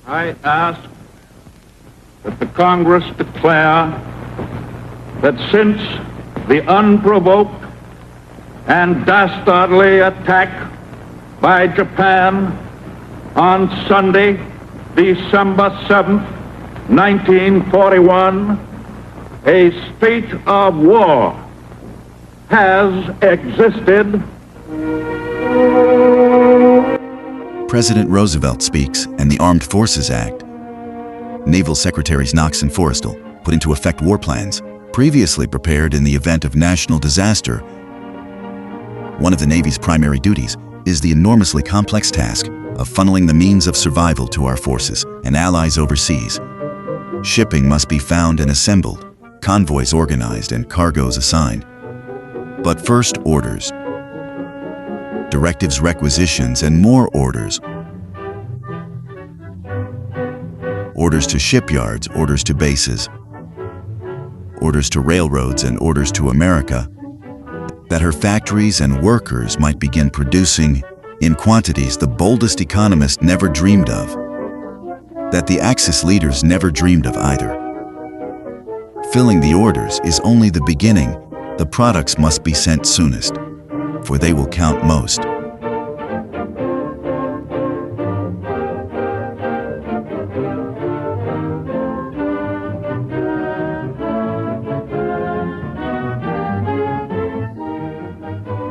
I ask that the Congress declare that since the unprovoked and dastardly attack by Japan on Sunday, December 7th, 1941, a state of war has existed. President Roosevelt speaks, and the Armed Forces Act. Naval Secretaries Knox and Forrestal put into effect war plans, previously prepared in the event of national disaster. One of the Navy's primary duties is the enormously complex task of funneling the means of survival to our forces and allies overseas. Shipping must be found and assembled, convoys organized, and cargoes assigned. But first, orders, directives, requisitions, and more orders. Orders to shipyards, orders to bases, orders to railroads, and orders to America, that her factories and workers might begin producing in quantities the boldest economist never dreamed of, that the Axis leaders never dreamed of either. Filling the orders is only the beginning. The products must be sent soonest, for they will count most.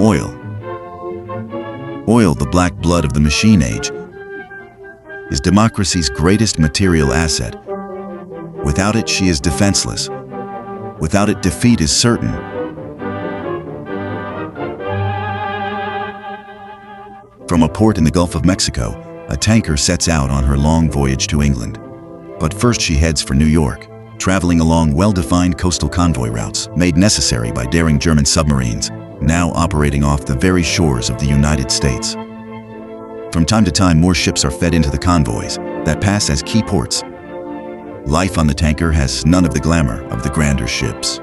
Oil. Oil, the black blood of the machine age, is democracy's greatest material asset. Without it, she is defenseless. Without it, defeat is certain. From a port in the Gulf of Mexico, a tanker sets out on her long voyage to England. But first she heads for New York, traveling along well-defined coastal convoy routes made necessary by daring German submarines, now operating off the very shores of the United States. From time to time, more ships are fed into the convoys that pass as key ports. Life on the tanker has none of the glamour of the grander ships.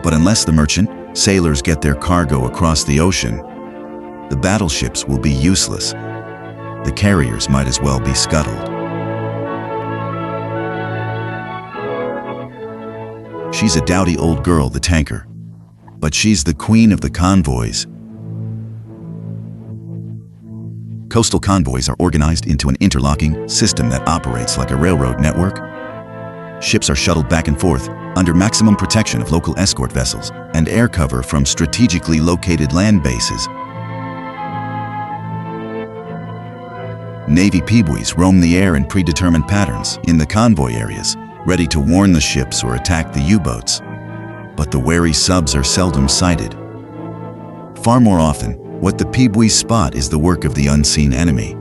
But unless the merchant sailors get their cargo across the ocean, the battleships will be useless. The carriers might as well be scuttled. She's a dowdy old girl, the tanker, but she's the queen of the convoys. Coastal convoys are organized into an interlocking system that operates like a railroad network. Ships are shuttled back and forth under maximum protection of local escort vessels and air cover from strategically located land bases. Navy peewees roam the air in predetermined patterns in the convoy areas, ready to warn the ships or attack the U-boats. But the wary subs are seldom sighted. Far more often, what the peewees spot is the work of the unseen enemy.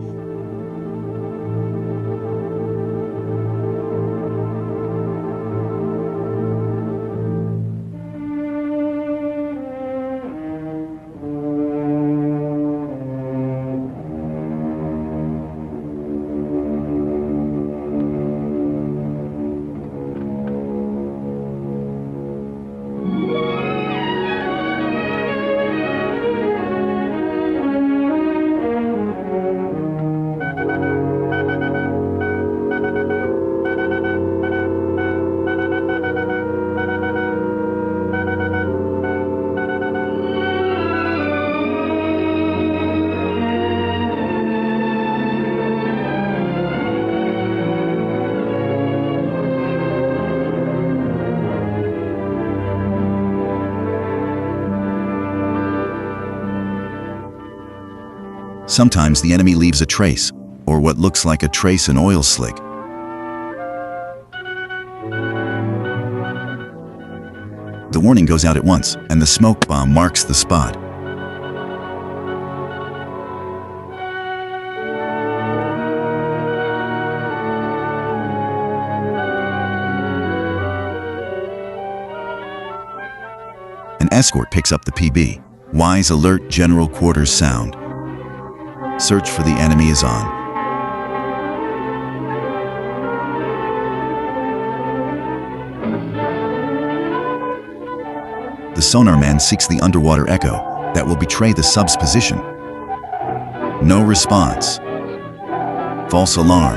Sometimes the enemy leaves a trace, or what looks like a trace in oil slick. The warning goes out at once, and the smoke bomb marks the spot. An escort picks up the PB. Wise alert general quarters sound. Search for the enemy is on. The sonar man seeks the underwater echo that will betray the sub's position. No response. False alarm.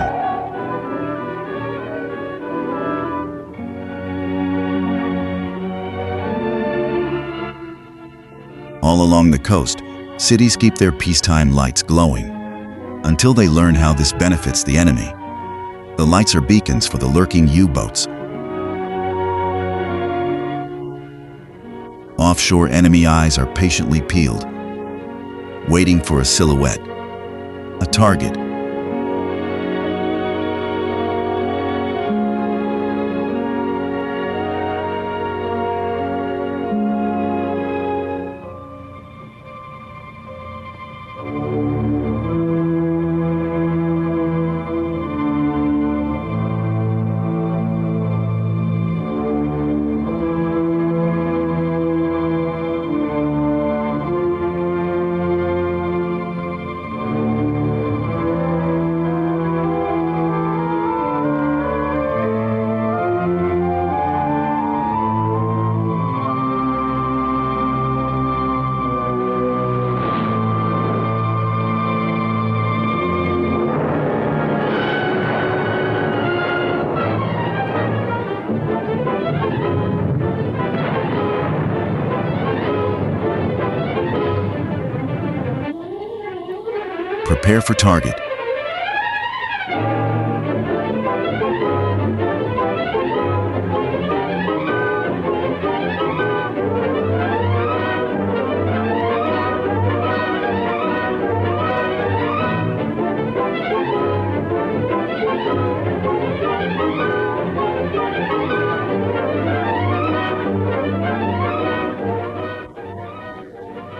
All along the coast, cities keep their peacetime lights glowing until they learn how this benefits the enemy. The lights are beacons for the lurking U-boats. Offshore enemy eyes are patiently peeled, waiting for a silhouette, a target. Prepare for target.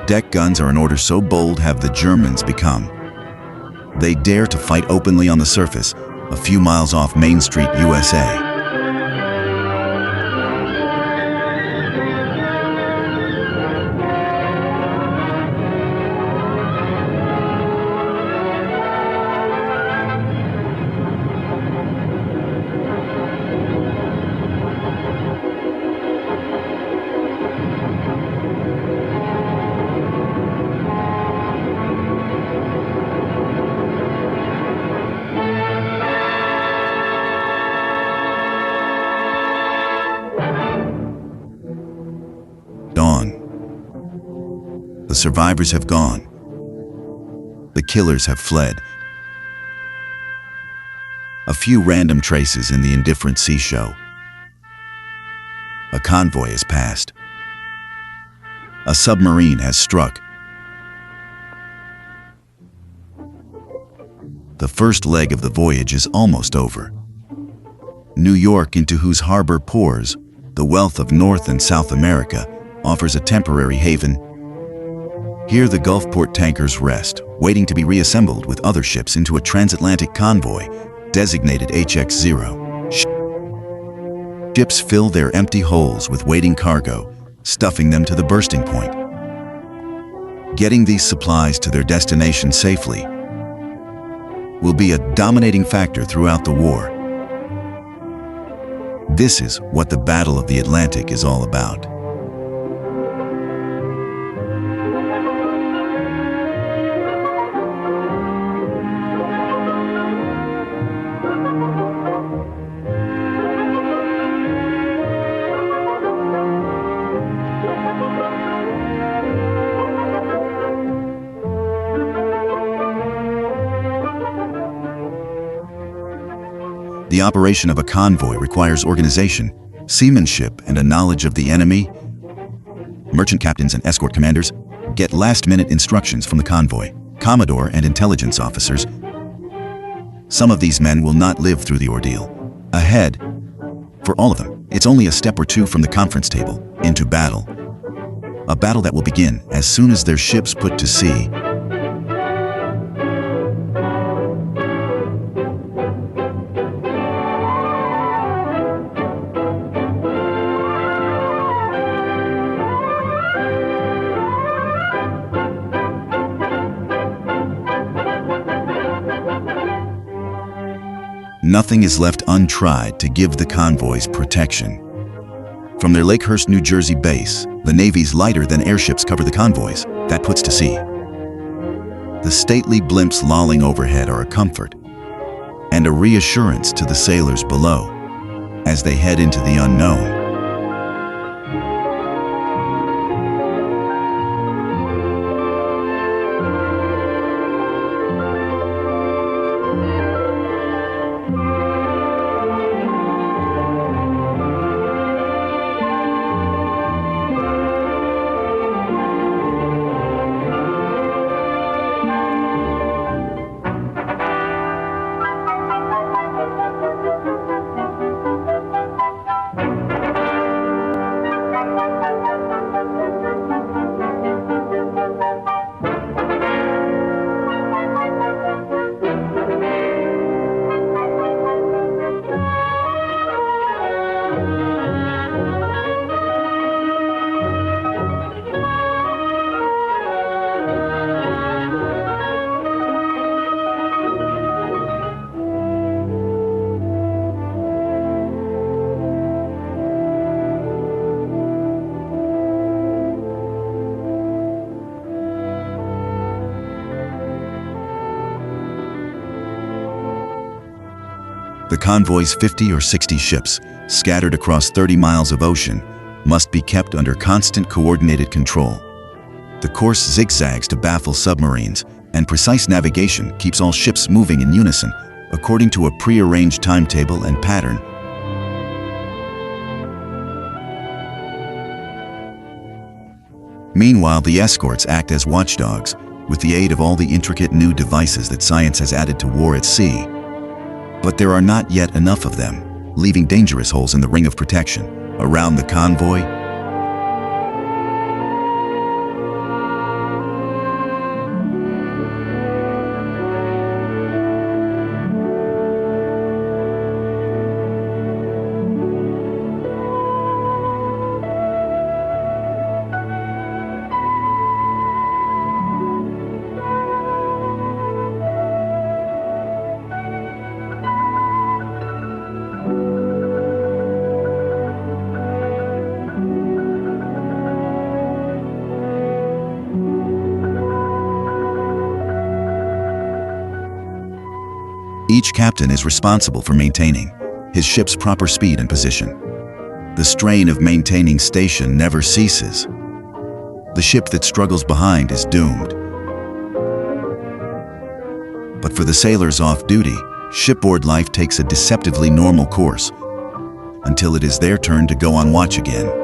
Deck guns are an order so bold have the Germans become. They dare to fight openly on the surface, a few miles off Main Street, USA. Dawn. The survivors have gone. The killers have fled. A few random traces in the indifferent sea show. A convoy has passed. A submarine has struck. The first leg of the voyage is almost over. New York, into whose harbor pours the wealth of North and South America, offers a temporary haven. Here the Gulfport tankers rest, waiting to be reassembled with other ships into a transatlantic convoy designated HX-0. Ships fill their empty holds with waiting cargo, stuffing them to the bursting point. Getting these supplies to their destination safely will be a dominating factor throughout the war. This is what the Battle of the Atlantic is all about. The operation of a convoy requires organization, seamanship, and a knowledge of the enemy. Merchant captains and escort commanders get last-minute instructions from the convoy, commodore, and intelligence officers. Some of these men will not live through the ordeal. Ahead, for all of them, it's only a step or two from the conference table into battle. A battle that will begin as soon as their ships put to sea. Nothing is left untried to give the convoys protection. From their Lakehurst, New Jersey base, the Navy's lighter-than airships cover the convoys that puts to sea. The stately blimps lolling overhead are a comfort and a reassurance to the sailors below as they head into the unknown. The convoy's 50 or 60 ships, scattered across 30 miles of ocean, must be kept under constant coordinated control. The course zigzags to baffle submarines, and precise navigation keeps all ships moving in unison, according to a pre-arranged timetable and pattern. Meanwhile, the escorts act as watchdogs, with the aid of all the intricate new devices that science has added to war at sea. But there are not yet enough of them, leaving dangerous holes in the ring of protection. Around the convoy, each captain is responsible for maintaining his ship's proper speed and position. The strain of maintaining station never ceases. The ship that struggles behind is doomed. But for the sailors off duty, shipboard life takes a deceptively normal course until it is their turn to go on watch again.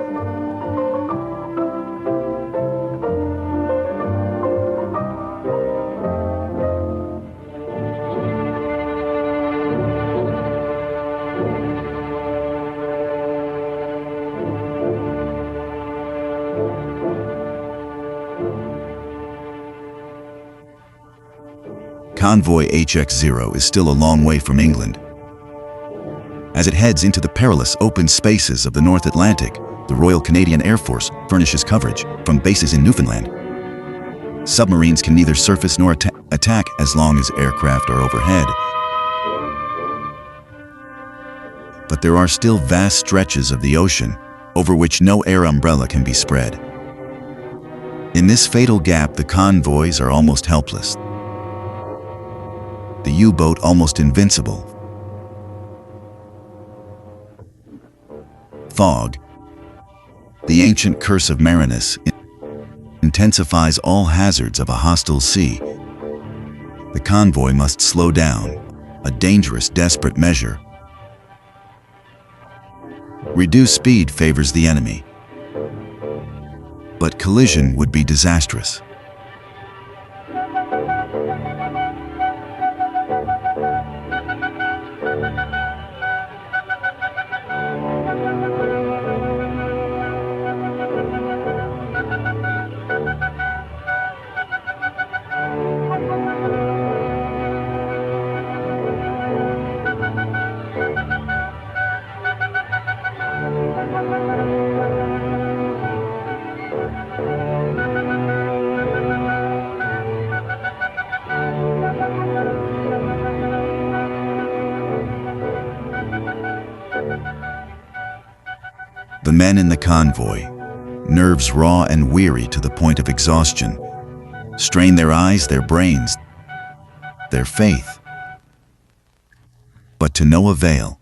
Convoy HX-0 is still a long way from England. As it heads into the perilous open spaces of the North Atlantic, the Royal Canadian Air Force furnishes coverage from bases in Newfoundland. Submarines can neither surface nor attack as long as aircraft are overhead. But there are still vast stretches of the ocean over which no air umbrella can be spread. In this fatal gap, the convoys are almost helpless. The U-boat almost invincible. Fog, the ancient curse of Marinus, intensifies all hazards of a hostile sea. The convoy must slow down, a dangerous, desperate measure. Reduced speed favors the enemy, but collision would be disastrous. The men in the convoy, nerves raw and weary to the point of exhaustion, strain their eyes, their brains, their faith, but to no avail.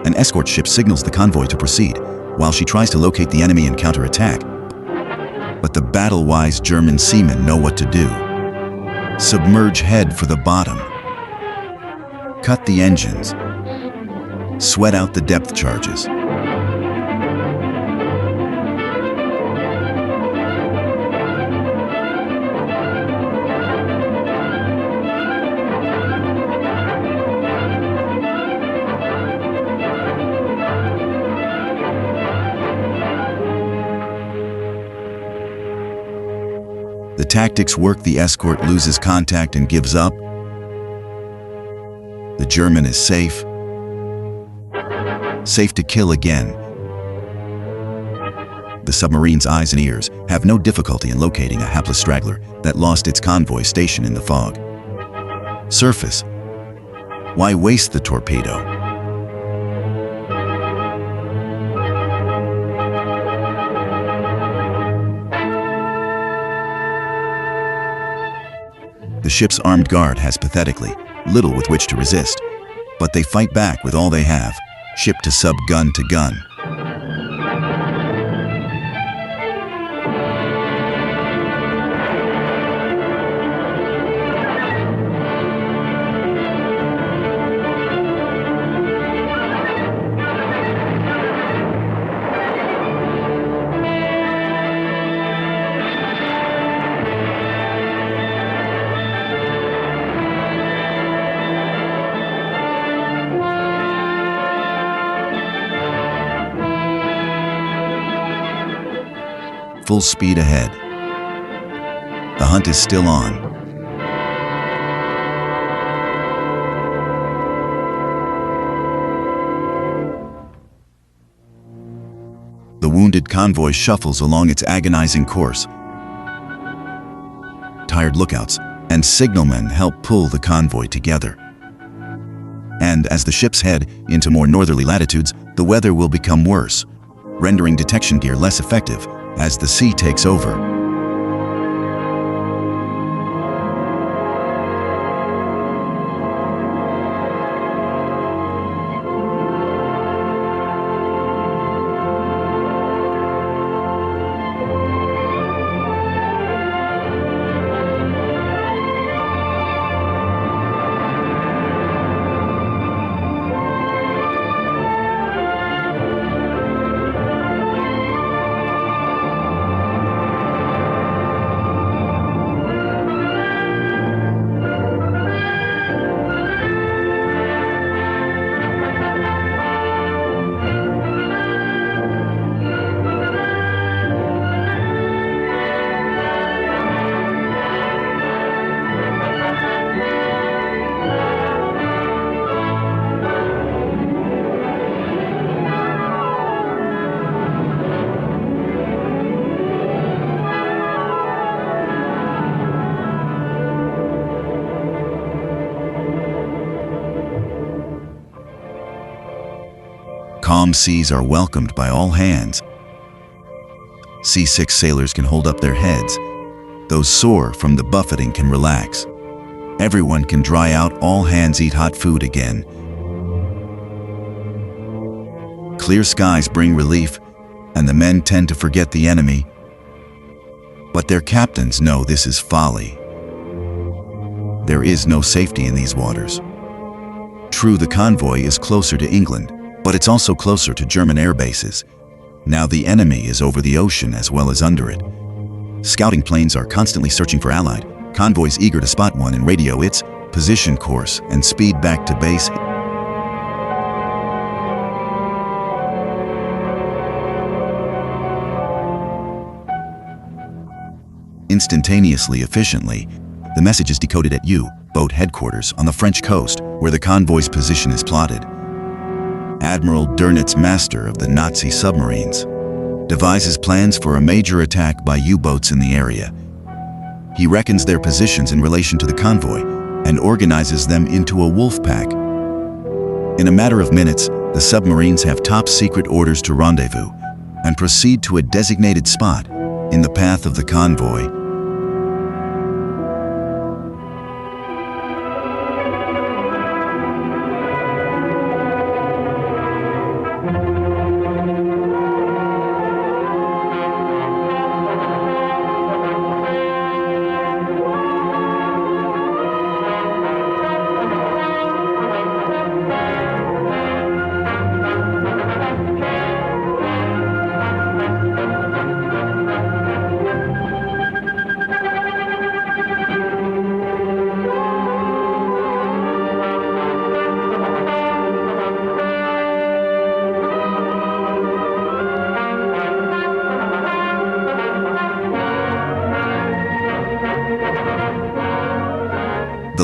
An escort ship signals the convoy to proceed, while she tries to locate the enemy and counterattack. But the battle-wise German seamen know what to do. Submerge head for the bottom. Cut the engines. Sweat out the depth charges. The tactics work, the escort loses contact and gives up. The German is safe. Safe to kill again. The submarine's eyes and ears have no difficulty in locating a hapless straggler that lost its convoy station in the fog. Surface. Why waste the torpedo? The ship's armed guard has pathetically little with which to resist, but they fight back with all they have, ship to sub, gun to gun. Full speed ahead. The hunt is still on. The wounded convoy shuffles along its agonizing course. Tired lookouts and signalmen help pull the convoy together. And as the ships head into more northerly latitudes, the weather will become worse, rendering detection gear less effective as the sea takes over. Calm seas are welcomed by all hands. Seasick sailors can hold up their heads. Those sore from the buffeting can relax. Everyone can dry out, all hands eat hot food again. Clear skies bring relief, and the men tend to forget the enemy. But their captains know this is folly. There is no safety in these waters. True, the convoy is closer to England, but it's also closer to German air bases. Now the enemy is over the ocean as well as under it. Scouting planes are constantly searching for Allied convoys, eager to spot one and radio its position, course, and speed back to base. Instantaneously, efficiently, the message is decoded at U-boat headquarters on the French coast, where the convoy's position is plotted. Admiral Dönitz, master of the Nazi submarines, devises plans for a major attack by U-boats in the area. He reckons their positions in relation to the convoy and organizes them into a wolf pack. In a matter of minutes, the submarines have top-secret orders to rendezvous and proceed to a designated spot in the path of the convoy.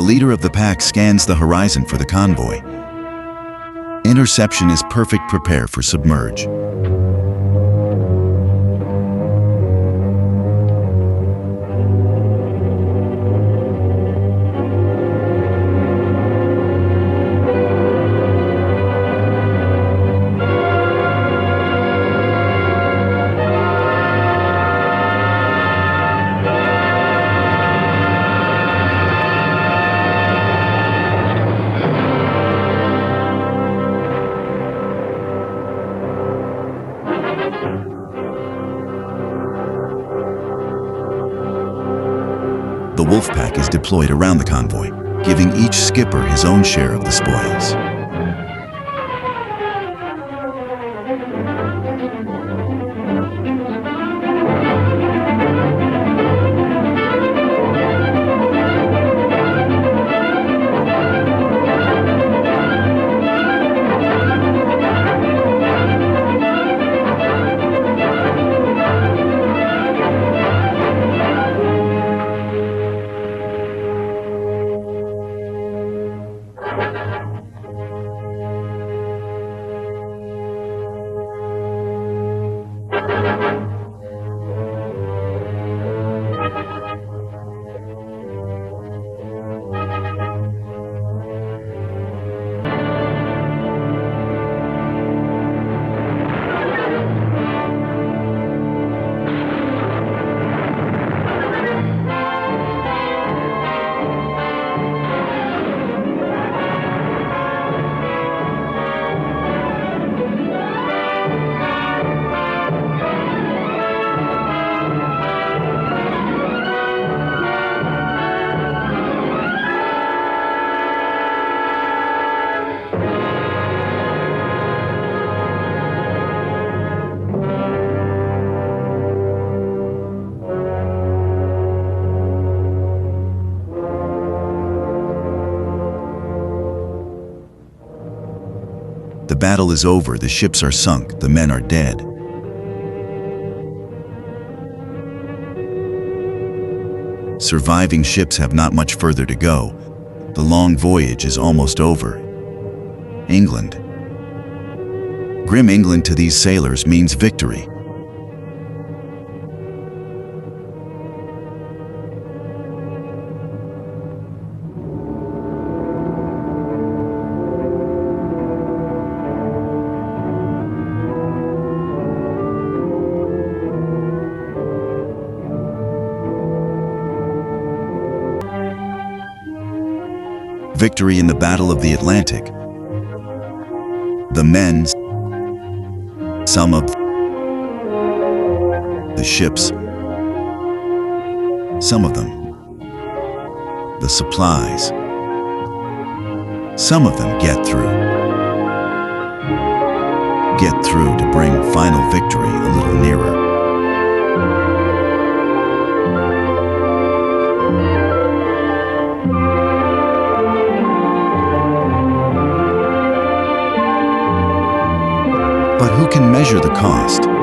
leader of the pack scans the horizon for the convoy. Interception is perfect. Prepare for submerge. The wolf pack is deployed around the convoy, giving each skipper his own share of the spoils. The battle is over, the ships are sunk, the men are dead. Surviving ships have not much further to go. The long voyage is almost over. England. Grim England to these sailors means victory. Victory in the Battle of the Atlantic. The men, some of the ships, some of them, the supplies, some of them get through to bring final victory a little nearer. But who can measure the cost?